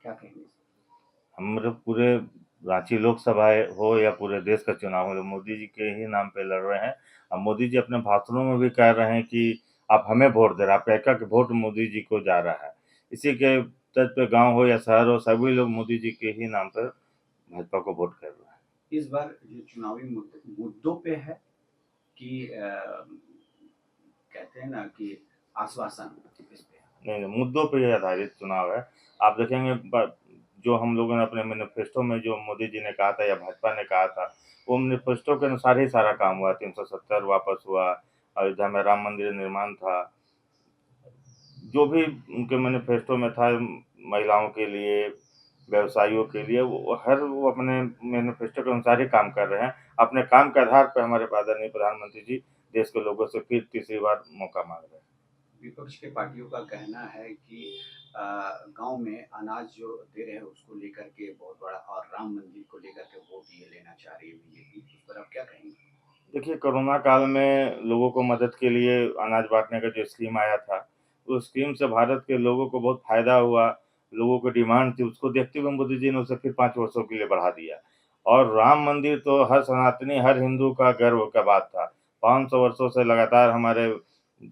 क्या कहेंगे? हमारे पूरे रांची लोकसभा हो या पूरे देश का चुनाव हो, मोदी जी के ही नाम पे लड़ रहे हैं। अब मोदी जी अपने भाषणों में भी कह रहे हैं कि आप हमें वोट दे रहे हैं, आप एक वोट मोदी जी को जा रहा है। इसी के तर्ज पे गांव हो या शहर हो, सभी लोग मोदी जी के ही नाम पर भाजपा को वोट कर रहे हैं। इस बार जो चुनावी मुद्दों पे है कि कहते हैं ना कि आश्वासन इस पे? नहीं, नहीं, मुद्दों पे ही आधारित चुनाव है। आप देखेंगे जो हम लोगों ने अपने मैनिफेस्टो में जो मोदी जी ने कहा था या भाजपा ने कहा था, वो मैनिफेस्टो के अनुसार ही सारा काम हुआ। 370 वापस हुआ, अयोध्या में राम मंदिर निर्माण था, जो भी उनके मैनिफेस्टो में था, महिलाओं के लिए, व्यवसायियों के लिए, वो अपने मैनिफेस्टो के अनुसार ही काम कर रहे हैं। अपने काम के आधार पर हमारे आदरणीय प्रधानमंत्री जी देश के लोगों से फिर तीसरी बार मौका मांग रहे हैं। विपक्ष के पार्टियों का कहना है कि गांव में अनाज जो दे रहे हैं उसको लेकर के बहुत बड़ा, और राम मंदिर को लेकर के वोट ये लेना चाह रही है बीजेपी, उस पर आप क्या कहेंगे? देखिए, कोरोना काल में लोगों को मदद के लिए अनाज बाँटने का जो स्कीम आया था, उस स्कीम से भारत के लोगों को बहुत फ़ायदा हुआ। लोगों की डिमांड थी, उसको देखते हुए मोदी जी ने उसे फिर 5 वर्षों के लिए बढ़ा दिया। और राम मंदिर तो हर सनातनी, हर हिंदू का गर्व का बात था। 500 वर्षों से लगातार हमारे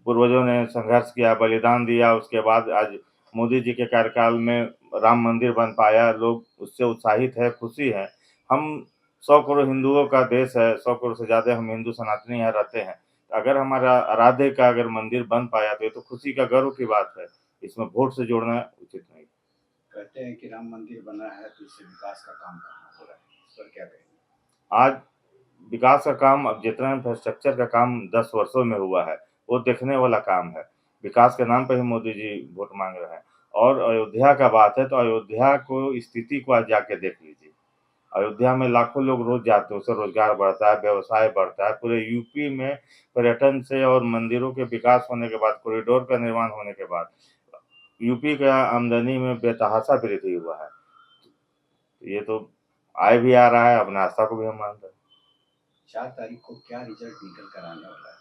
पूर्वजों ने संघर्ष किया, बलिदान दिया, उसके बाद आज मोदी जी के कार्यकाल में राम मंदिर बन पाया, लोग उससे उत्साहित हैं, खुशी हैं। हम 100 करोड़ हिंदुओं का देश है, 100 करोड़ से ज़्यादा हम हिंदू सनातनी यहाँ रहते हैं। अगर हमारा आराध्य का अगर मंदिर बन पाया तो ये तो खुशी का गर्व की बात है। इसमें वोट से जोड़ना उचित नहीं। कहते हैं कि राम मंदिर बना है तो इससे विकास का काम कहाँ हो रहा है, इस पर क्या कहेंगे? आज विकास का काम, अब जितना इंफ्रास्ट्रक्चर का काम 10 वर्षों में हुआ है, वो देखने वाला काम है। विकास के नाम पे ही मोदी जी वोट माँग रहे हैं। और अयोध्या का बात है तो अयोध्या को स्थिति को आज जाके देख लीजिए। अयोध्या में लाखों लोग रोज जाते हैं, उससे रोजगार बढ़ता है, व्यवसाय बढ़ता है। पूरे यूपी में पर्यटन से और मंदिरों के विकास होने के बाद, कॉरिडोर का निर्माण होने के बाद, यूपी का आमदनी में बेतहाशा वृद्धि हुआ है। ये तो आय भी आ रहा है, अपने आस्था को भी हम मान रहे हैं। 4 तारीख को क्या रिजल्ट निकल कर आने वाला है?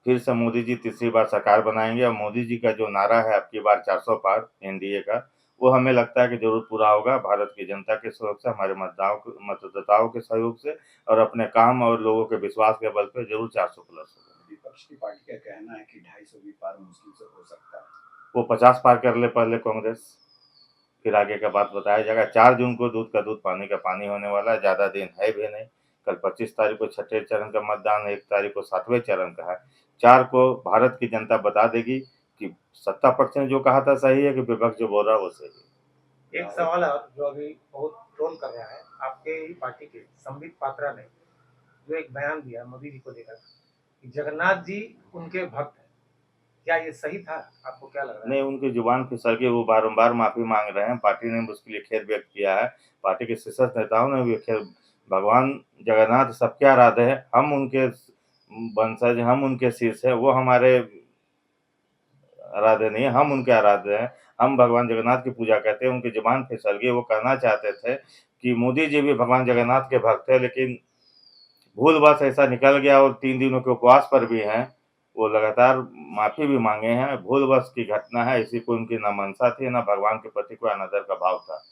फिर से मोदी जी तीसरी बार सरकार बनाएंगे और मोदी जी का जो नारा है अब की बार 400 पार एनडीए का, वो हमें लगता है कि जरूर पूरा होगा। भारत की जनता के सहयोग से, हमारे मतदाताओं के सहयोग से और अपने काम और लोगों के विश्वास के बल पे जरूर 400 प्लस होगा। विपक्ष की पार्टी का कहना है कि 250 भी पार मुश्किल से हो सकता है। वो 50 पार कर ले पहले कांग्रेस, फिर आगे का बात बताया जाएगा। 4 जून को दूध का दूध पानी का पानी होने वाला है, ज़्यादा दिन है भी नहीं। कल 25 तारीख को छठे चरण का मतदान है, 1 तारीख को 7वें चरण का है। 4 को भारत की जनता बता देगी कि सत्ता पक्ष ने जो कहा था सही है, कि विपक्ष जो बोल रहा है वो सही है। एक सवाल है जो अभी बहुत ट्रोल कर रहा है, आपके ही पार्टी के संबित पात्रा ने जो एक बयान दिया मोदी जी को लेकर कि जगन्नाथ जी उनके भक्त हैं, क्या ये सही था? आपको क्या लग रहा है? नहीं, उनकी जुबान फिसल गई, वो बारंबार माफी मांग रहे हैं। पार्टी ने उसके लिए खेद व्यक्त किया है। पार्टी के शीर्ष नेताओं ने भी खेद। भगवान जगन्नाथ सबके आराध्य है, हम उनके वंशज, हम उनके शिष्य है, वो हमारे आराध्य नहीं है, हम उनके आराध्य हैं। हम भगवान जगन्नाथ की पूजा करते हैं। उनकी जुबान फिसल गई, वो कहना चाहते थे कि मोदी जी भी भगवान जगन्नाथ के भक्त है, लेकिन भूलवश ऐसा निकल गया और 3 दिनों के उपवास पर भी हैं। वो लगातार माफी भी मांगे हैं। भूलवश की घटना है, इसी को उनकी न मंशा थी, न भगवान के प्रति कोई अनादर का भाव था।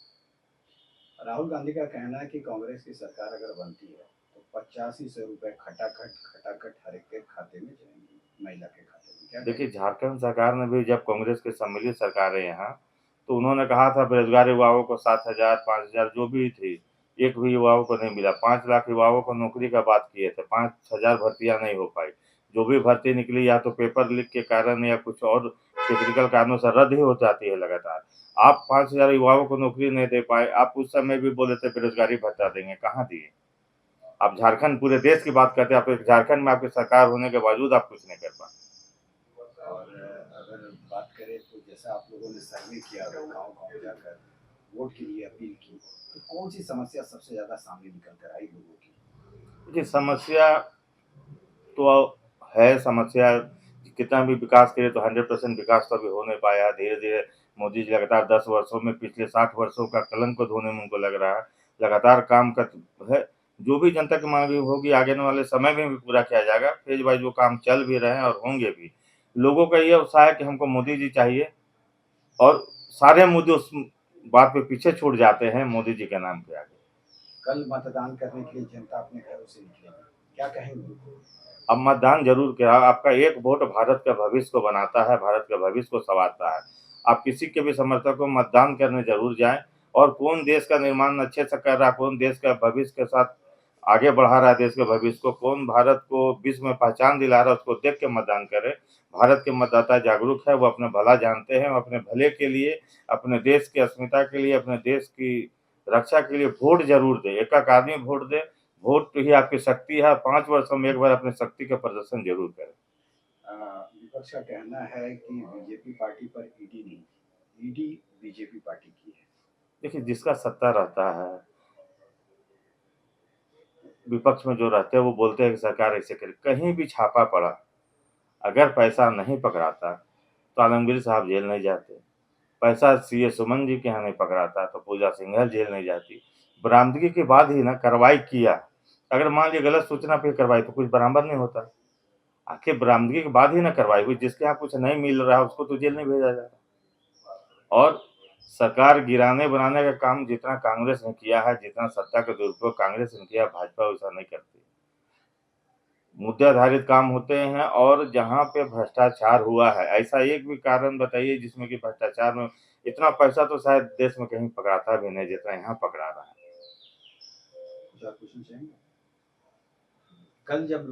राहुल गांधी का कहना है कि कांग्रेस की सरकार अगर बनती है तो 8500 रुपए खटाखट खटाखट हर एक के खाते में जाएंगे, महिला के खाते में। क्या देखिए, कहेंगे? झारखंड सरकार ने भी, जब कांग्रेस की सम्मिलित सरकार है यहाँ, तो उन्होंने कहा था बेरोजगार युवाओं को 7,000 5,000 जो भी थी, एक भी युवाओं को नहीं मिला। 5 लाख युवाओं को नौकरी का बात किए थे, 5,000 भर्तियां नहीं हो पाई। जो भी भर्ती निकली या तो पेपर लीक के कारण या कुछ और टेक्निकल कारणों से रद्द ही हो जाती है लगातार। आप 5,000 युवाओं को नौकरी नहीं दे पाए। आप उस समय भी बोले थे बेरोजगारी भत्ता देंगे, कहाँ दिए? आप झारखंड, पूरे देश की बात करते हैं, आप झारखंड में आपकी सरकार होने के बावजूद आप कुछ नहीं कर पाए। और अगर बात करें तो जैसा आप लोगों ने सर्वे किया, गाँव-गाँव जाकर वोट के लिए अपील की, तो कौन सी समस्या सबसे ज़्यादा सामने निकल कर आई लोगों की? देखिए, समस्या तो है। समस्या कितना भी विकास करे तो 100% विकास तो अभी हो नहीं पाया। धीरे-धीरे मोदी जी लगातार 10 वर्षों में पिछले 60 वर्षों का कलंक को धोने में उनको लग रहा है। लगातार काम का है। जो भी जनता की माँग होगी आगे आने वाले समय में भी पूरा किया जाएगा। फेज़ वाइज़ वो काम चल भी रहे हैं और होंगे भी। लोगों का ये उत्साह है कि हमको मोदी जी चाहिए और सारे मुद्दे बात पे पीछे छूट जाते हैं मोदी जी के नाम के आगे। कल मतदान करने के लिए जनता अपने घरों से निकलेगी, क्या कहेंगे? अब मतदान ज़रूर किया, आपका एक वोट भारत के भविष्य को बनाता है, भारत के भविष्य को सँवारता है। आप किसी के भी समर्थक को मतदान करने ज़रूर जाएँ और कौन देश का निर्माण अच्छे से कर रहा है, कौन देश का भविष्य के साथ आगे बढ़ा रहा है देश के भविष्य को, कौन भारत को विश्व में पहचान दिला रहा है, उसको देख के मतदान करें। भारत के मतदाता जागरूक है, वो अपना भला जानते हैं, वो अपने भले के लिए, अपने देश की अस्मिता के लिए, अपने देश की रक्षा के लिए वोट ज़रूर दें। एक-एक आदमी वोट दे, वोट ही आपकी शक्ति है, 5 वर्षों में एक बार अपनी शक्ति का प्रदर्शन ज़रूर करें। विपक्ष का कहना है कि बीजेपी पार्टी पर ईडी नहीं, ईडी बीजेपी पार्टी की है। देखिए, जिसका सत्ता रहता है, विपक्ष में जो रहते हैं वो बोलते हैं कि सरकार ऐसे करे। कहीं भी छापा पड़ा, अगर पैसा नहीं पकड़ाता, तो आलमगीर साहब जेल नहीं जाते। पैसा सीए सुमन जी के यहाँ नहीं पकड़ाता, तो पूजा सिंघल जेल नहीं जाती। बरामदगी के बाद ही ना कार्रवाई किया। अगर मान लीजिए गलत सूचना पे कार्रवाई तो कुछ बरामद नहीं होता। आखिर बरामदगी के बाद ही ना कार्रवाई हुई, जिसके यहाँ कुछ नहीं मिल रहा है उसको तो जेल नहीं भेजा जा रहा। और सरकार गिराने बनाने का काम जितना कांग्रेस ने किया है, जितना सत्ता का दुरुपयोग कांग्रेस ने किया, भाजपा वैसा नहीं करती। मुद्दे आधारित काम होते हैं और जहाँ पे भ्रष्टाचार हुआ है, ऐसा एक भी कारण बताइए जिसमें कि भ्रष्टाचार में इतना पैसा तो शायद देश में कहीं पकड़ाता भी नहीं जितना यहाँ पकड़ा रहा है। कुछ और पूछना चाहेंगे? कल जब